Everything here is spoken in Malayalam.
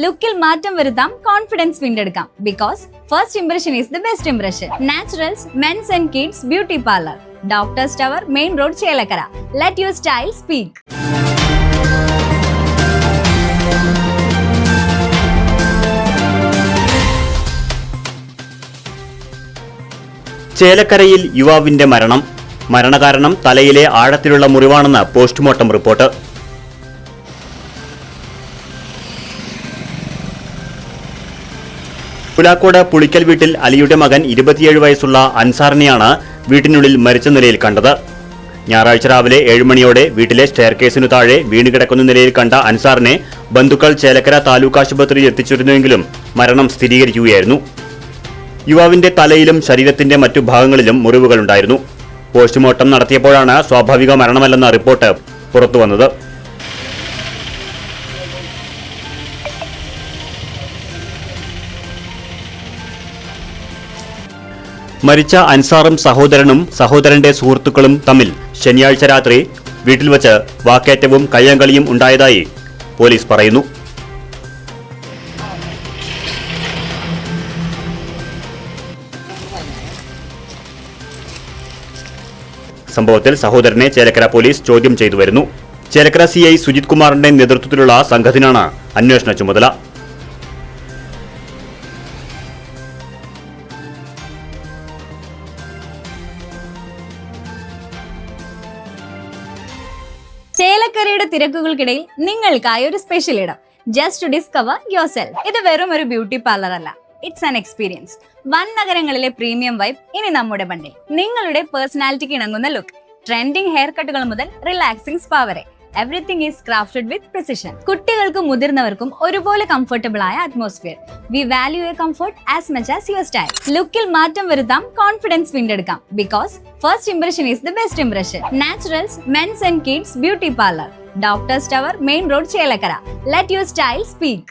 ലുക്കിൽ മാറ്റം വരുത്താം, കോൺഫിഡൻസ് വീണ്ടെടുക്കാം. Because first impression is the best impression. Naturals men's and kids beauty parlour, doctors tower, main road, Chelakkara. Let your style speak. ചേലക്കരയിൽ യുവാവിന്റെ മരണകാരണം തലയിലെ ആഴത്തിലുള്ള മുറിവാണെന്ന് പോസ്റ്റ്മോർട്ടം റിപ്പോർട്ട്. പുലാക്കോട് പുളിക്കൽ വീട്ടിൽ അലിയുടെ മകൻ 27 വയസ്സുള്ള അൻസാറിനെയാണ് വീട്ടിനുള്ളിൽ മരിച്ച നിലയിൽ കണ്ടത്. ഞായറാഴ്ച രാവിലെ 7 മണിയോടെ വീട്ടിലെ സ്റ്റെയർകേസിനു താഴെ വീണുകിടക്കുന്ന നിലയിൽ കണ്ട അൻസാറിനെ ബന്ധുക്കൾ ചേലക്കര താലൂക്ക് ആശുപത്രിയിൽ എത്തിച്ചിരുന്നുവെങ്കിലും മരണം സ്ഥിരീകരിക്കുകയായിരുന്നു. യുവാവിന്റെ തലയിലും ശരീരത്തിന്റെ മറ്റു ഭാഗങ്ങളിലും മുറിവുകളുണ്ടായിരുന്നു. പോസ്റ്റ്മോർട്ടം നടത്തിയപ്പോഴാണ് സ്വാഭാവിക മരണമല്ലെന്ന റിപ്പോർട്ട് പുറത്തുവന്നത്. മരിച്ച അൻസാറും സഹോദരന്റെ സുഹൃത്തുക്കളും തമ്മിൽ ശനിയാഴ്ച രാത്രി വീട്ടിൽ വച്ച് വാക്കേറ്റവും കയ്യാങ്കളിയും ഉണ്ടായതായി പോലീസ് പറയുന്നു. സംഭവത്തിൽ സഹോദരനെ ചേലക്കര പോലീസ് ചോദ്യം ചെയ്തു വരുന്നു. ചേലക്കര സിഐ സുജിത് കുമാറിന്റെ നേതൃത്വത്തിലുള്ള സംഘത്തിനാണ് അന്വേഷണ ചുമതല. ചേലക്കരയുടെ തിരക്കുകൾക്കിടയിൽ നിങ്ങൾക്കായി ഒരു സ്പെഷ്യൽ ഇടം, just to discover yourself. ഇത് വെറും ഒരു ബ്യൂട്ടി പാർലർ അല്ല, ഇറ്റ്സ് ആൻ എക്സ്പീരിയൻസ്. വൻ നഗരങ്ങളിലെ പ്രീമിയം വൈബ് ഇനി നമ്മുടെ ബണ്ടിൽ. നിങ്ങളുടെ പേഴ്സണാലിറ്റിക്ക് ഇണങ്ങുന്ന ലുക്ക്, ട്രെൻഡിംഗ് ഹെയർ കട്ടുകൾ മുതൽ റിലാക്സിംഗ് സ്പാ വരെ, everything is crafted with precision. കുട്ടികൾക്കും മുതിർന്നവർക്കും ഒരുപോലെ കംഫർട്ടബിൾ ആയ atmosphere. We value your comfort as much as your style. ലുക്കിൽ മാറ്റം വരുത്താം, കോൺഫിഡൻസ് വീണ്ടെടുക്കാം. Because first impression is the best impression. Naturals men's and kids beauty parlour, doctors tower, main road, Chelakkara. Let your style speak.